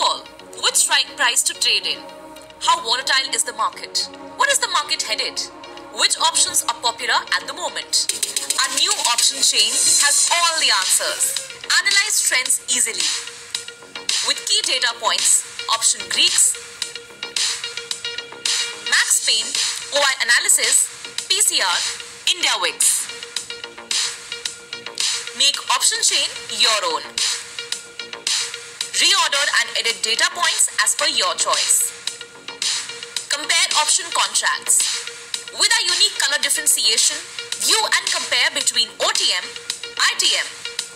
call. Which strike price to trade in? How volatile is the market? What is the market headed? Which options are popular at the moment? Our new option chain has all the answers. Analyze trends easily. With key data points, option Greeks, Max Pain, OI analysis, PCR, India Wix. Make option chain your own. Reorder and edit data points as per your choice. Compare option contracts. With our unique color differentiation, view and compare between OTM, ITM,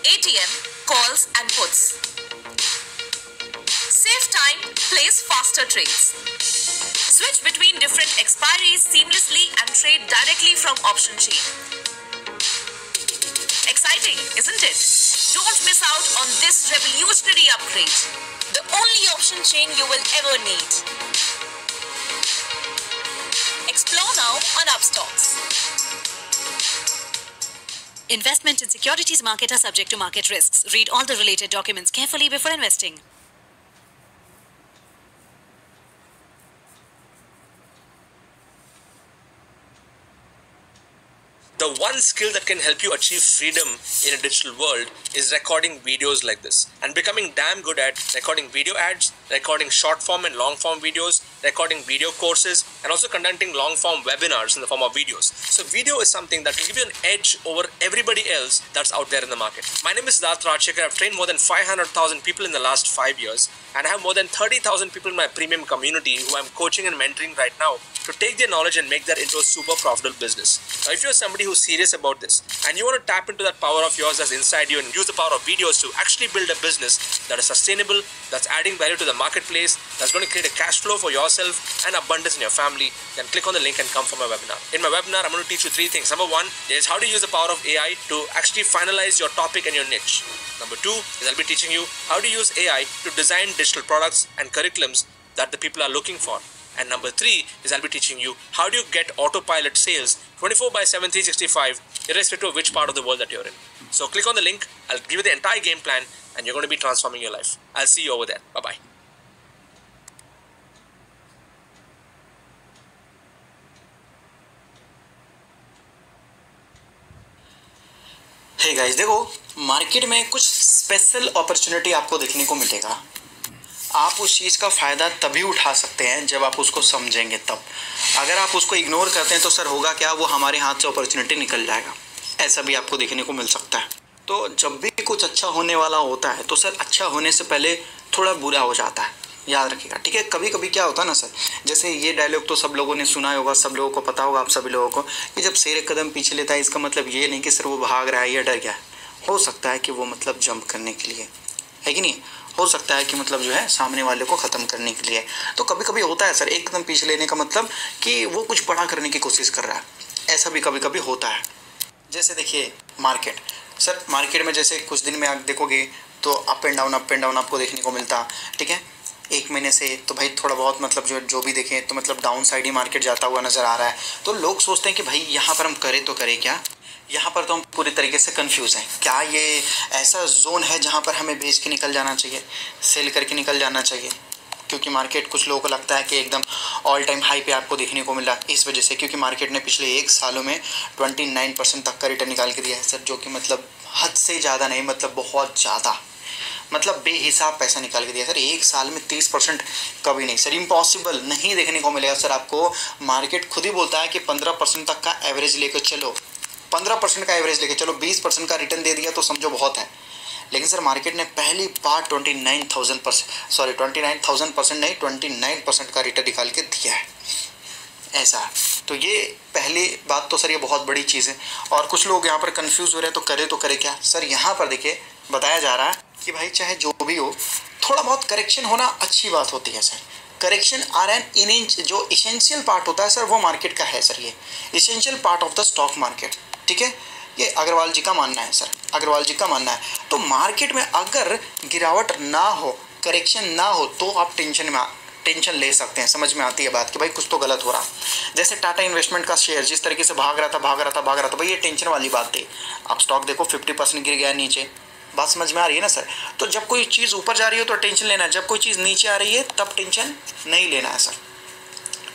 ATM, calls and puts. Save time, place faster trades. Switch between different expiries seamlessly and trade directly from option chain. Exciting, isn't it? Don't miss out on this revolutionary upgrade. The only option chain you will ever need. Explore now on Upstocks. Investment in securities market are subject to market risks. Read all the related documents carefully before investing. The one skill that can help you achieve freedom in a digital world is recording videos like this and becoming damn good at recording video ads, recording short form and long form videos, recording video courses, and also conducting long form webinars in the form of videos. So video is something that will give you an edge over everybody else that's out there in the market. My name is Siddharth Rajshekar. I've trained more than 500,000 people in the last 5 years, and I have more than 30,000 people in my premium community who I'm coaching and mentoring right now to take their knowledge and make that into a super profitable business. Now, if you're somebody who's serious about this and you want to tap into that power of yours that's inside you and use the power of videos to actually build a business that is sustainable, that's adding value to the marketplace, that's going to create a cash flow for yourself and abundance in your family, then click on the link and come for my webinar. In my webinar, I'm going to teach you 3 things. Number 1 is how to use the power of AI to actually finalize your topic and your niche. Number 2 is I'll be teaching you how to use AI to design digital products and curriculums that the people are looking for. And number 3 is I'll be teaching you how do you get autopilot sales 24/7, 365, irrespective of which part of the world that you're in. So click on the link, I'll give you the entire game plan, and you're going to be transforming your life. I'll see you over there. Bye-bye. Hey guys, देखो market में कुछ special opportunity आपको देखने को मिलेगा। आप उस चीज़ का फ़ायदा तभी उठा सकते हैं जब आप उसको समझेंगे तब। अगर आप उसको इग्नोर करते हैं तो सर होगा क्या, वो हमारे हाथ से अपॉर्चुनिटी निकल जाएगा। ऐसा भी आपको देखने को मिल सकता है। तो जब भी कुछ अच्छा होने वाला होता है तो सर अच्छा होने से पहले थोड़ा बुरा हो जाता है, याद रखिएगा, ठीक है। कभी कभी क्या होता है ना सर, जैसे ये डायलॉग तो सब लोगों ने सुना होगा, सब लोगों को पता होगा, आप सभी लोगों को, कि जब शेर एक कदम पीछे लेता है इसका मतलब ये नहीं कि सर वो भाग रहा है या डर गया है। हो सकता है कि वो मतलब जंप करने के लिए है कि नहीं, हो सकता है कि मतलब जो है सामने वाले को ख़त्म करने के लिए। तो कभी कभी होता है सर एक कदम पीछे लेने का मतलब कि वो कुछ बड़ा करने की कोशिश कर रहा है, ऐसा भी कभी कभी होता है। जैसे देखिए मार्केट, सर मार्केट में जैसे कुछ दिन में आप देखोगे तो अप एंड डाउन आपको देखने को मिलता, ठीक है। 1 महीने से तो भाई थोड़ा बहुत मतलब जो भी देखें तो मतलब डाउन साइड ही मार्केट जाता हुआ नज़र आ रहा है। तो लोग सोचते हैं कि भाई यहाँ पर हम करें तो करें क्या, यहाँ पर तो हम पूरी तरीके से कंफ्यूज हैं। क्या ये ऐसा जोन है जहाँ पर हमें बेच के निकल जाना चाहिए, सेल करके निकल जाना चाहिए? क्योंकि मार्केट कुछ लोगों को लगता है कि एकदम ऑल टाइम हाई पे आपको देखने को मिला, इस वजह से क्योंकि मार्केट ने पिछले 1 सालों में 29% तक का रिटर्न निकाल के दिया है सर, जो कि मतलब हद से ज़्यादा नहीं, मतलब बहुत ज़्यादा, मतलब बेहिसाब पैसा निकाल के दिया सर। 1 साल में 30% कभी नहीं सर, इम्पॉसिबल, नहीं देखने को मिलेगा सर आपको। मार्केट खुद ही बोलता है कि 15% तक का एवरेज लेकर चलो, 15% का एवरेज लेके चलो, 20% का रिटर्न दे दिया तो समझो बहुत है। लेकिन सर मार्केट ने पहली बार 29,000% नहीं 29% का रिटर्न निकाल के दिया है, ऐसा। तो ये पहली बात तो सर ये बहुत बड़ी चीज़ है। और कुछ लोग यहाँ पर कंफ्यूज हो रहे हैं तो करे क्या सर, यहाँ पर देखिए बताया जा रहा है कि भाई चाहे जो भी हो थोड़ा बहुत करेक्शन होना अच्छी बात होती है सर। करेक्शन आर एन इन जो इसेंशियल पार्ट होता है सर वो मार्केट का है सर, ये essential part of the stock market, ठीक है। ये अग्रवाल जी का मानना है सर, अग्रवाल जी का मानना है। तो मार्केट में अगर गिरावट ना हो, करेक्शन ना हो तो आप टेंशन ले सकते हैं। समझ में आती है बात कि भाई कुछ तो गलत हो रहा। जैसे टाटा इन्वेस्टमेंट का शेयर जिस तरीके से भाग रहा था भाई ये टेंशन वाली बात थी। अब स्टॉक देखो 50% गिर गया नीचे, बात समझ में आ रही है ना सर? तो जब कोई चीज़ ऊपर जा रही हो तो टेंशन लेना है, जब कोई चीज़ नीचे आ रही है तब टेंशन नहीं लेना है सर,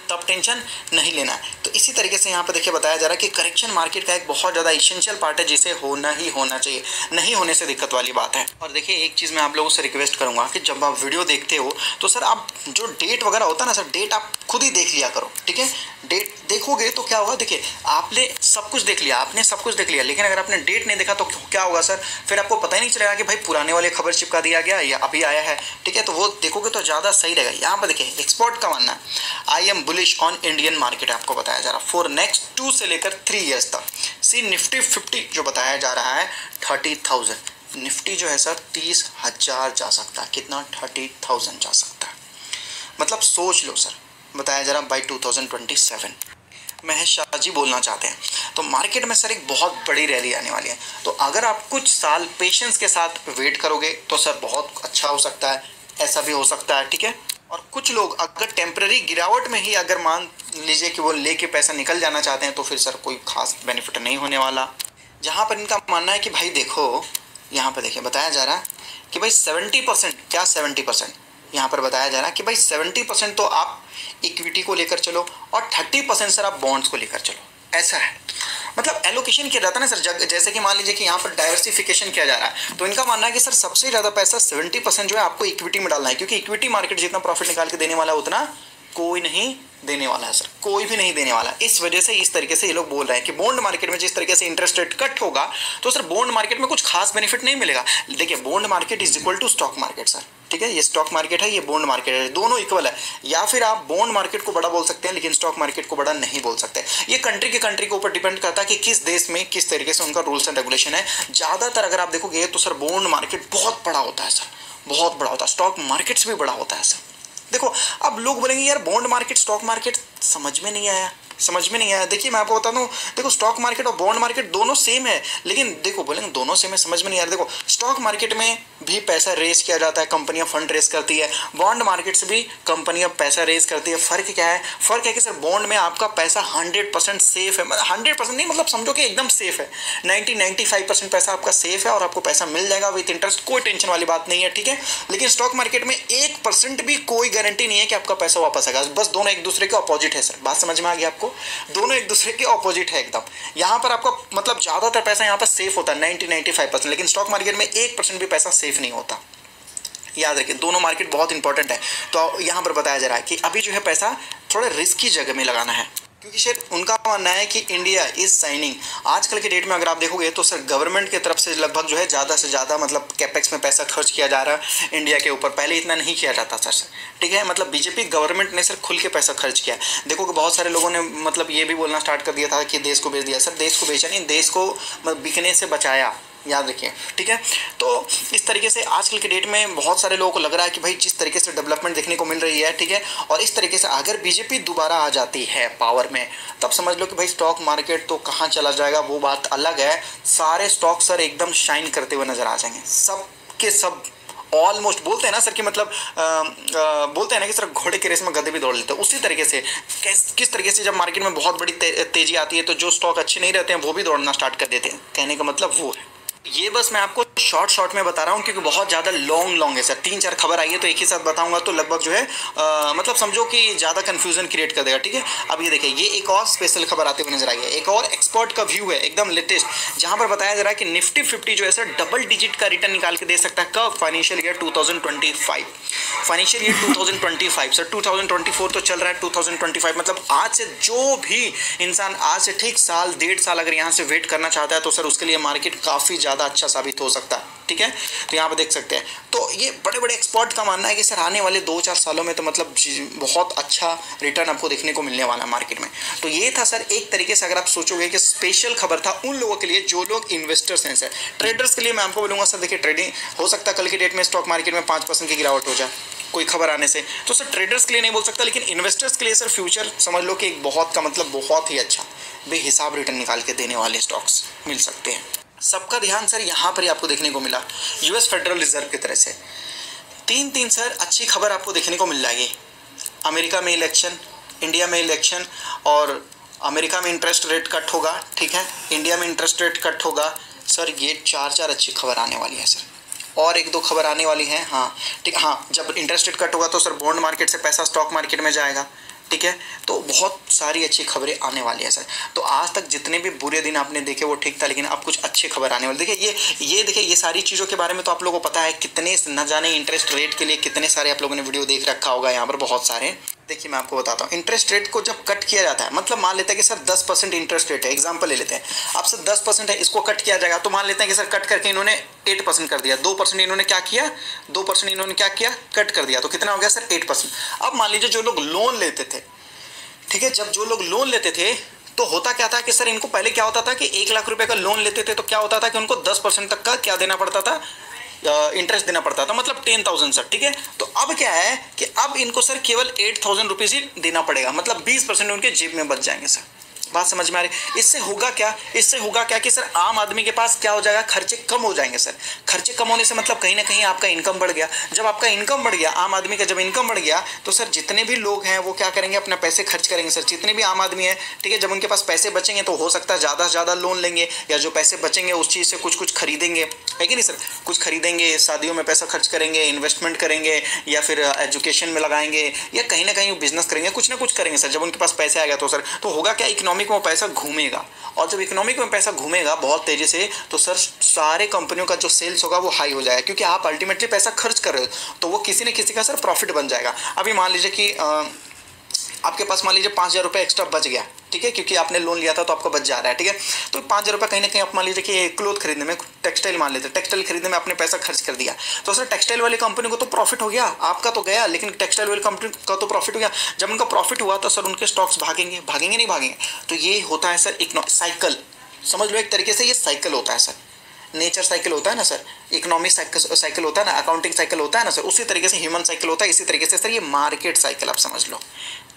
तब टेंशन नहीं लेना है। तो इसी तरीके से यहाँ पर देखिए बताया जा रहा है कि करेक्शन मार्केट का एक बहुत ज़्यादा इसेंशियल पार्ट है, जिसे होना ही होना चाहिए, नहीं होने से दिक्कत वाली बात है। और देखिए एक चीज़ मैं आप लोगों से रिक्वेस्ट करूँगा कि जब आप वीडियो देखते हो तो सर आप जो डेट वगैरह होता है ना सर, डेट आप खुद ही देख लिया करो, ठीक है? डेट देखोगे तो क्या होगा, देखिए आपने सब कुछ देख लिया, आपने सब कुछ देख लिया, लेकिन अगर आपने डेट नहीं देखा तो क्या होगा सर, फिर आपको पता ही नहीं चलेगा कि भाई पुराने वाले खबर चिपका दिया गया या अभी आया है, ठीक है? तो वो देखोगे तो ज़्यादा सही रहेगा। यहाँ पर देखिए एक्सपर्ट का मानना है, I am bullish on Indian market, आपको बताया जा रहा है फॉर नेक्स्ट 2 से लेकर 3 ईयर्स तक। सी निफ्टी 50 जो बताया जा रहा है 30,000, निफ्टी जो है सर 30,000 जा सकता है, कितना 30,000 जा सकता है, मतलब सोच लो सर, बताया जा रहा बाई 2027। महेश शाह जी बोलना चाहते हैं तो मार्केट में सर एक बहुत बड़ी रैली आने वाली है, तो अगर आप कुछ साल पेशेंस के साथ वेट करोगे तो सर बहुत अच्छा हो सकता है, ऐसा भी हो सकता है, ठीक है? और कुछ लोग अगर टेम्पररी गिरावट में ही अगर मान लीजिए कि वो लेके पैसा निकल जाना चाहते हैं तो फिर सर कोई खास बेनिफिट नहीं होने वाला। जहाँ पर इनका मानना है कि भाई देखो, यहाँ पर देखिए बताया जा रहा है कि भाई 70%, क्या 70%, यहाँ पर बताया जा रहा है कि भाई 70% तो आप इक्विटी को लेकर चलो और 30% सर आप बॉन्ड्स को लेकर चलो, ऐसा है। मतलब एलोकेशन किया जाता है ना सर, जैसे कि मान लीजिए कि यहाँ पर डाइवर्सिफिकेशन किया जा रहा है, तो इनका मानना है कि सर सबसे ज़्यादा पैसा 70% जो है आपको इक्विटी में डालना है, क्योंकि इक्विटी मार्केट जितना प्रॉफिट निकाल के देने वाला है उतना कोई नहीं देने वाला है सर, कोई भी नहीं देने वाला। इस वजह से इस तरीके से ये लोग बोल रहे हैं कि बॉन्ड मार्केट में जिस तरीके से इंटरेस्ट रेट कट होगा तो सर बॉन्ड मार्केट में कुछ खास बेनिफिट नहीं मिलेगा। देखिए bond market is equal to stock market sir, ठीक है? ये स्टॉक मार्केट है, ये बॉन्ड मार्केट है, दोनों इक्वल है। या फिर आप बॉन्ड मार्केट को बड़ा बोल सकते हैं लेकिन स्टॉक मार्केट को बड़ा नहीं बोल सकते। ये कंट्री के ऊपर डिपेंड करता है कि किस देश में किस तरीके से उनका रूल्स एंड रेगुलेशन है। ज़्यादातर अगर आप देखोगे तो सर बॉन्ड मार्केट बहुत बड़ा होता है सर, बहुत बड़ा होता है, स्टॉक मार्केट से भी बड़ा होता है सर। देखो अब लोग बोलेंगे यार बॉन्ड मार्केट स्टॉक मार्केट समझ में नहीं आया, समझ में नहीं आया। देखिए मैं आपको बता दूं, देखो स्टॉक मार्केट और बॉन्ड मार्केट दोनों सेम है, लेकिन देखो बोलेंगे दोनों सेम है, समझ में नहीं आ रहा। देखो स्टॉक मार्केट में भी पैसा रेस किया जाता है, कंपनियां फंड रेस करती है, बॉन्ड मार्केट से भी कंपनियां पैसा रेस करती है। फ़र्क क्या है? फ़र्क है कि सर बॉन्ड में आपका पैसा 100% सेफ है, 100% नहीं, मतलब समझो कि एकदम सेफ है, 90-95% पैसा आपका सेफ है और आपको पैसा मिल जाएगा विद इंटरेस्ट, कोई टेंशन वाली बात नहीं है, ठीक है? लेकिन स्टॉक मार्केट में 1% भी कोई गारंटी नहीं है कि आपका पैसा वापस आएगा, बस दोनों एक दूसरे के अपोजिट है सर। बात समझ में आ गई आपको? दोनों एक दूसरे के ऑपोजिट है एकदम। यहाँ पर आपका मतलब ज़्यादातर पैसा यहाँ पर सेफ होता है 90-95%, लेकिन स्टॉक मार्केट में 1% भी पैसा सेफ नहीं होता। याद रखिए दोनों मार्केट बहुत इंपॉर्टेंट है। तो यहाँ पर बताया जा रहा है कि अभी जो है पैसा थोड़ा रिस्की जगह में लगाना है, क्योंकि सर उनका मानना है कि इंडिया इज साइनिंग। आजकल के डेट में अगर आप देखोगे तो सर गवर्नमेंट की तरफ से लगभग जो है ज़्यादा से ज़्यादा मतलब कैपेक्स में पैसा खर्च किया जा रहा है इंडिया के ऊपर। पहले इतना नहीं किया जाता सर, ठीक है? मतलब बीजेपी गवर्नमेंट ने सर खुल के पैसा खर्च किया। देखो कि बहुत सारे लोगों ने मतलब ये भी बोलना स्टार्ट कर दिया था कि देश को बेच दिया। सर देश को बेचा नहीं, देश को बिकने से बचाया, याद रखिए, ठीक है? तो इस तरीके से आजकल के डेट में बहुत सारे लोगों को लग रहा है कि भाई जिस तरीके से डेवलपमेंट देखने को मिल रही है, ठीक है, और इस तरीके से अगर बीजेपी दोबारा आ जाती है पावर में तब समझ लो कि भाई स्टॉक मार्केट तो कहाँ चला जाएगा, वो बात अलग है। सारे स्टॉक सर एकदम शाइन करते हुए नजर आ जाएंगे, सब के सब ऑलमोस्ट। बोलते हैं ना सर कि मतलब बोलते हैं ना कि सर घोड़े के रेस में गधे भी दौड़ लेते हैं, उसी तरीके से किस तरीके से जब मार्केट में बहुत बड़ी तेजी आती है तो जो स्टॉक अच्छे नहीं रहते हैं वो भी दौड़ना स्टार्ट कर देते हैं। कहने का मतलब वो है। ये बस मैं आपको शॉर्ट में बता रहा हूँ क्योंकि बहुत ज़्यादा लॉन्ग है सर। 3-4 खबर आई है तो एक ही साथ बताऊंगा तो लगभग जो है मतलब समझो कि ज़्यादा कन्फ्यूजन क्रिएट कर देगा, ठीक है? अब ये देखिए, ये एक और स्पेशल खबर आते हुए नजर आई है, एक और एक्सपर्ट का व्यू है एकदम लेटेस्ट, जहाँ पर बताया जा रहा है कि निफ्टी 50 जो है सर डबल डिजिट का रिटर्न निकाल के दे सकता है। कब? Financial year 2025, financial year 2025 sir. 2024 तो चल रहा है, 2025 मतलब आज से जो भी इंसान आज से ठीक साल 1.5 साल अगर यहाँ से वेट करना चाहता है तो सर उसके लिए मार्केट काफ़ी ज़्यादा अच्छा साबित हो सकता है, ठीक है? तो यहाँ पर देख सकते हैं। तो ये बड़े बड़े एक्सपर्ट का मानना है कि सर आने वाले 2-4 सालों में तो मतलब बहुत अच्छा रिटर्न आपको देखने को मिलने वाला है मार्केट में। तो ये था सर एक तरीके से अगर आप सोचोगे कि स्पेशल खबर था उन लोगों के लिए जो लोग इन्वेस्टर्स हैं सर। ट्रेडर्स के लिए मैं आपको बोलूँगा सर देखिए, ट्रेडिंग हो सकता है कल की डेट में स्टॉक मार्केट में 5% की गिरावट हो जाए कोई खबर आने से, तो सर ट्रेडर्स के लिए नहीं बोल सकता, लेकिन इन्वेस्टर्स के लिए सर फ्यूचर समझ लो कि एक बहुत का मतलब बहुत ही अच्छा बेहिसाब रिटर्न निकाल के देने वाले स्टॉक्स मिल सकते हैं। सबका ध्यान सर यहाँ पर ही आपको देखने को मिला यूएस फेडरल रिजर्व की तरह से। 3 सर अच्छी खबर आपको देखने को मिल जाएगी। अमेरिका में इलेक्शन, इंडिया में इलेक्शन, और अमेरिका में इंटरेस्ट रेट कट होगा, ठीक है, इंडिया में इंटरेस्ट रेट कट होगा, सर ये 4 अच्छी खबर आने वाली है सर, और 1-2 खबर आने वाली है। हाँ ठीक, हाँ जब इंटरेस्ट रेट कट होगा तो सर बॉन्ड मार्केट से पैसा स्टॉक मार्केट में जाएगा, ठीक है। तो बहुत सारी अच्छी खबरें आने वाली है सर। तो आज तक जितने भी बुरे दिन आपने देखे वो ठीक था, लेकिन अब कुछ अच्छी खबर आने वाली। देखिए ये देखिए ये सारी चीज़ों के बारे में तो आप लोगों को पता है, कितने न जाने इंटरेस्ट रेट के लिए कितने सारे आप लोगों ने वीडियो देख रखा होगा यहाँ पर, बहुत सारे। देखिए मैं आपको बताता हूँ, इंटरेस्ट रेट को जब कट किया जाता है, मतलब मान लेते हैं कि सर 10% इंटरेस्ट रेट है, एग्जांपल ले लेते हैं, अब सर 10% है, इसको कट किया जाएगा, तो मान लेते हैं कि सर कट करके इन्होंने 8% कर दिया, 2% इन्होंने क्या किया, 2% इन्होंने क्या किया, कट कर दिया, तो कितना हो गया सर 8%। अब मान लीजिए जो लोग लोन लेते थे, ठीक है, जब जो लोग लोन लेते थे तो होता क्या था कि सर इनको पहले क्या होता था कि 1 लाख रुपए का लोन लेते थे तो क्या होता था कि उनको 10% तक का क्या देना पड़ता था, इंटरेस्ट देना पड़ता था, मतलब 10,000 सर, ठीक है। तो अब क्या है कि अब इनको सर केवल 8,000 रुपीज़ ही देना पड़ेगा, मतलब 20% उनके जेब में बच जाएंगे सर। बात समझ में आ रही? इससे होगा क्या, इससे होगा क्या कि सर आम आदमी के पास क्या हो जाएगा, खर्चे कम हो जाएंगे सर। खर्चे कम होने से मतलब कहीं ना कहीं आपका इनकम बढ़ गया। जब आपका इनकम बढ़ गया, आम आदमी का जब इनकम बढ़ गया, तो सर जितने भी लोग हैं वो क्या करेंगे, अपना पैसे खर्च करेंगे सर। जितने भी आम आदमी है, ठीक है, जब उनके पास पैसे बचेंगे तो हो सकता है ज़्यादा से ज़्यादा लोन लेंगे, या जो पैसे बचेंगे उस चीज़ से कुछ खरीदेंगे, है कि नहीं सर, कुछ खरीदेंगे, शादियों में पैसा खर्च करेंगे, इन्वेस्टमेंट करेंगे, या फिर एजुकेशन में लगाएंगे, या कहीं ना कहीं बिजनेस करेंगे, कुछ ना कुछ करेंगे सर। जब उनके पास पैसे आएगा तो सर तो होगा क्या, इकोनॉमिक में पैसा घूमेगा, और जब इकोनॉमिक में पैसा घूमेगा बहुत तेजी से, तो सर सारे कंपनियों का जो सेल्स होगा वो हाई हो जाएगा, क्योंकि आप अल्टीमेटली पैसा खर्च कर रहे हो, तो वो किसी न किसी का सर प्रॉफिट बन जाएगा। अभी मान लीजिए कि आपके पास मान लीजिए 5,000 रुपये एक्स्ट्रा बच गया, ठीक है, क्योंकि आपने लोन लिया था तो आपको बच जा रहा है, ठीक है। तो 5,000 रुपये कहीं ना कहीं आप मान लीजिए कि क्लोथ खरीदने में, टेक्सटाइल मान लेते हैं, टेक्सटाइल खरीदने में आपने पैसा खर्च कर दिया, तो सर टेक्सटाइल वाली कंपनी को तो प्रॉफिट हो गया, आपका तो गया, लेकिन टेक्सटाइल वाली कंपनी का तो प्रॉफिट हो गया। जब उनका प्रॉफिट हुआ तो सर उनके स्टॉक्स भागेंगे, भागेंगे नहीं भागेंगे। तो ये होता है सर साइकिल, समझ लो एक तरीके से ये साइकिल होता है सर। नेचर साइकिल होता है ना सर, इकोनॉमिक साइकिल होता है ना, अकाउंटिंग साइकिल होता है ना सर, उसी तरीके से ह्यूमन साइकिल होता है, इसी तरीके से सर ये मार्केट साइकिल आप समझ लो।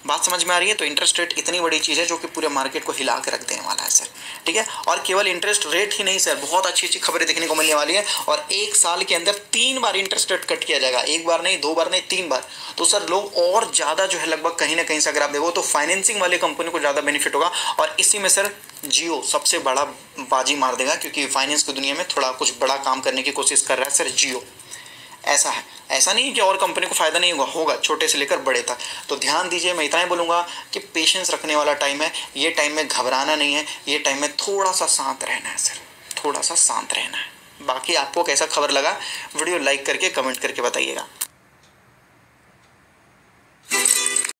बात समझ में आ रही है? तो इंटरेस्ट रेट इतनी बड़ी चीज़ है जो कि पूरे मार्केट को हिला के रख देने वाला है सर, ठीक है। और केवल इंटरेस्ट रेट ही नहीं सर, बहुत अच्छी अच्छी खबरें देखने को मिलने वाली है। और 1 साल के अंदर 3 बार इंटरेस्ट रेट कट किया जाएगा, 1 बार नहीं, 2 बार नहीं, 3 बार। तो सर लोग और ज़्यादा जो है, लगभग कहीं ना कहीं से अगर आप देखो तो फाइनेंसिंग वाले कंपनी को ज़्यादा बेनिफिट होगा। और इसी में सर जियो सबसे बड़ा बाजी मार देगा, क्योंकि फाइनेंस की दुनिया में थोड़ा कुछ बड़ा काम करने की कोशिश कर रहा है सर जियो। ऐसा है, ऐसा नहीं कि और कंपनी को फ़ायदा नहीं होगा, छोटे से लेकर बड़े तक। तो ध्यान दीजिए, मैं इतना ही बोलूँगा कि पेशेंस रखने वाला टाइम है, ये टाइम में घबराना नहीं है, ये टाइम में थोड़ा सा शांत रहना है सर, थोड़ा सा शांत रहना है। बाकी आपको कैसा खबर लगा, वीडियो लाइक करके कमेंट करके बताइएगा।